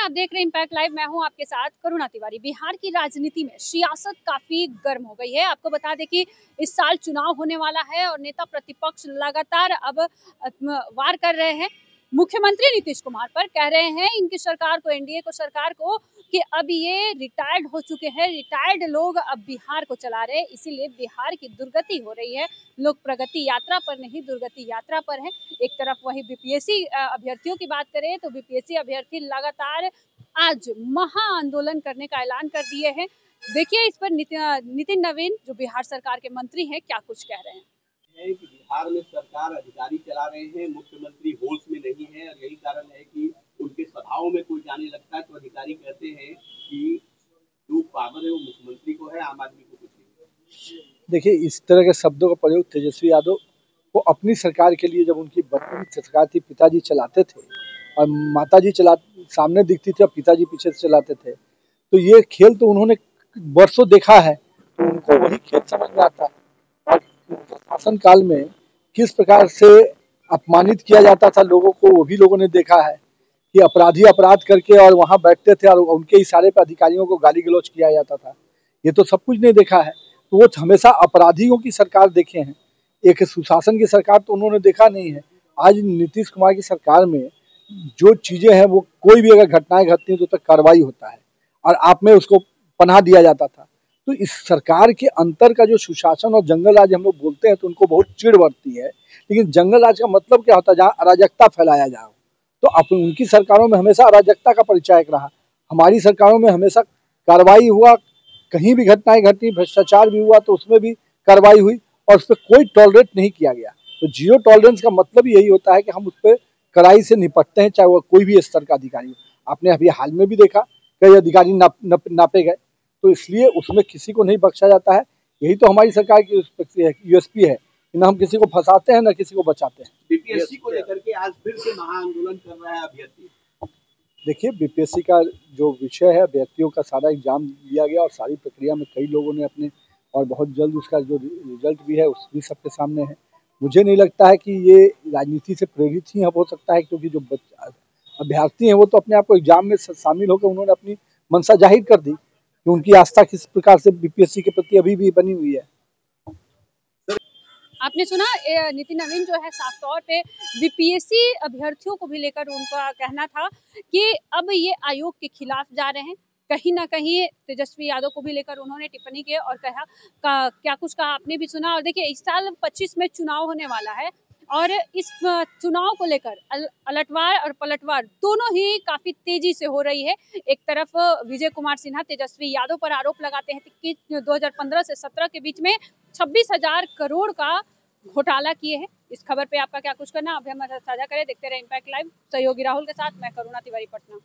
आप देख रहे हैं इम्पैक्ट लाइव। मैं हूं आपके साथ करुणा तिवारी। बिहार की राजनीति में सियासत काफी गर्म हो गई है। आपको बता दें कि इस साल चुनाव होने वाला है और नेता प्रतिपक्ष लगातार अब वार कर रहे हैं मुख्यमंत्री नीतीश कुमार पर। कह रहे हैं इनकी सरकार को, एनडीए को सरकार को, कि अब ये रिटायर्ड हो चुके हैं, रिटायर्ड लोग अब बिहार को चला रहे हैं, इसीलिए बिहार की दुर्गति हो रही है। लोग प्रगति यात्रा पर नहीं, दुर्गति यात्रा पर हैं। एक तरफ वही बीपीएससी अभ्यर्थियों की बात करें तो बीपीएससी अभ्यर्थी लगातार आज महा आंदोलन करने का ऐलान कर दिए हैं। देखिए इस पर नितिन नवीन जो बिहार सरकार के मंत्री हैं क्या कुछ कह रहे हैं। कि बिहार में सरकार अधिकारी चला रहे हैं, मुख्यमंत्री होश में नहीं है और यही कारण है कि उनके सभाओं में कोई जाने लगता है तो अधिकारी कहते हैं कि जो पावर है वो मुख्यमंत्री को है, आम आदमी को कुछ नहीं। देखिए, इस तरह के शब्दों का प्रयोग तेजस्वी यादव को अपनी सरकार के लिए, जब उनकी बचपन की सरकार थी, पिताजी चलाते थे और माताजी सामने दिखती थी और पिताजी पीछे से चलाते थे, तो ये खेल तो उन्होंने वर्षों देखा है, तो उनको वही खेल समझ में आता है। और शासन काल में किस प्रकार से अपमानित किया जाता था लोगों को, वो भी लोगों ने देखा है कि अपराधी अपराध करके और वहाँ बैठते थे और उनके इशारे पर अधिकारियों को गाली गलौज किया जाता था। ये तो सब कुछ नहीं देखा है, तो वो हमेशा अपराधियों की सरकार देखे हैं, एक सुशासन की सरकार तो उन्होंने देखा नहीं है। आज नीतीश कुमार की सरकार में जो चीजें हैं, वो कोई भी अगर घटनाएं घटती हैं तो तक कार्रवाई होता है और आप में उसको पनाह दिया जाता था। तो इस सरकार के अंतर का जो सुशासन और जंगल राज हम लोग बोलते हैं तो उनको बहुत चिढ़ बढ़ती है, लेकिन जंगल राज का मतलब क्या होता है? जहाँ अराजकता फैलाया जाए। तो अपन उनकी सरकारों में हमेशा अराजकता का परिचायक रहा, हमारी सरकारों में हमेशा कार्रवाई हुआ, कहीं भी घटनाएं घटी, भ्रष्टाचार भी हुआ तो उसमें भी कार्रवाई हुई और उस पर कोई टॉलरेट नहीं किया गया। तो जीरो टॉलरेंस का मतलब यही होता है कि हम उस पर कड़ाई से निपटते हैं, चाहे वो कोई भी स्तर का अधिकारी हो। आपने अभी हाल में भी देखा कई अधिकारी नापे गए, तो इसलिए उसमें किसी को नहीं बख्शा जाता है। यही तो हमारी सरकार की यूएसपी है कि ना हम किसी को फंसाते हैं ना किसी को बचाते हैं। बीपीएससी को लेकर के आज फिर से महा आंदोलन कर रहा है अभ्यर्थी। देखिए, बीपीएससी का जो विषय है, अभ्यर्थियों का सारा एग्जाम लिया गया और सारी प्रक्रिया में कई लोगों ने अपने, और बहुत जल्द उसका जो रिजल्ट भी है उस भी सबके सामने है। मुझे नहीं लगता है कि ये राजनीति से प्रेरित ही हो सकता है, क्योंकि जो अभ्यर्थी हैं वो तो अपने आप को एग्जाम में शामिल होकर उन्होंने अपनी मंशा जाहिर कर दी कि उनकी आस्था किस प्रकार से बीपीएससी के प्रति अभी भी बनी हुई है। आपने सुना नितिन नवीन जो है साफ तौर पे बीपीएससी अभ्यर्थियों को भी लेकर उनका कहना था कि अब ये आयोग के खिलाफ जा रहे हैं। कहीं ना कहीं तेजस्वी यादव को भी लेकर उन्होंने टिप्पणी की और कहा क्या कुछ कहा आपने भी सुना। और देखिए इस साल 25 में चुनाव होने वाला है और इस चुनाव को लेकर अलटवार और पलटवार दोनों ही काफी तेजी से हो रही है। एक तरफ विजय कुमार सिन्हा तेजस्वी यादव पर आरोप लगाते हैं कि 2015 से 17 के बीच में 26,000 करोड़ का घोटाला किए हैं। इस खबर पे आपका क्या कुछ करना, अभी हमारे साथ साझा करें। देखते रहे इम्पैक्ट लाइव। सहयोगी राहुल के साथ मैं करुणा तिवारी, पटना।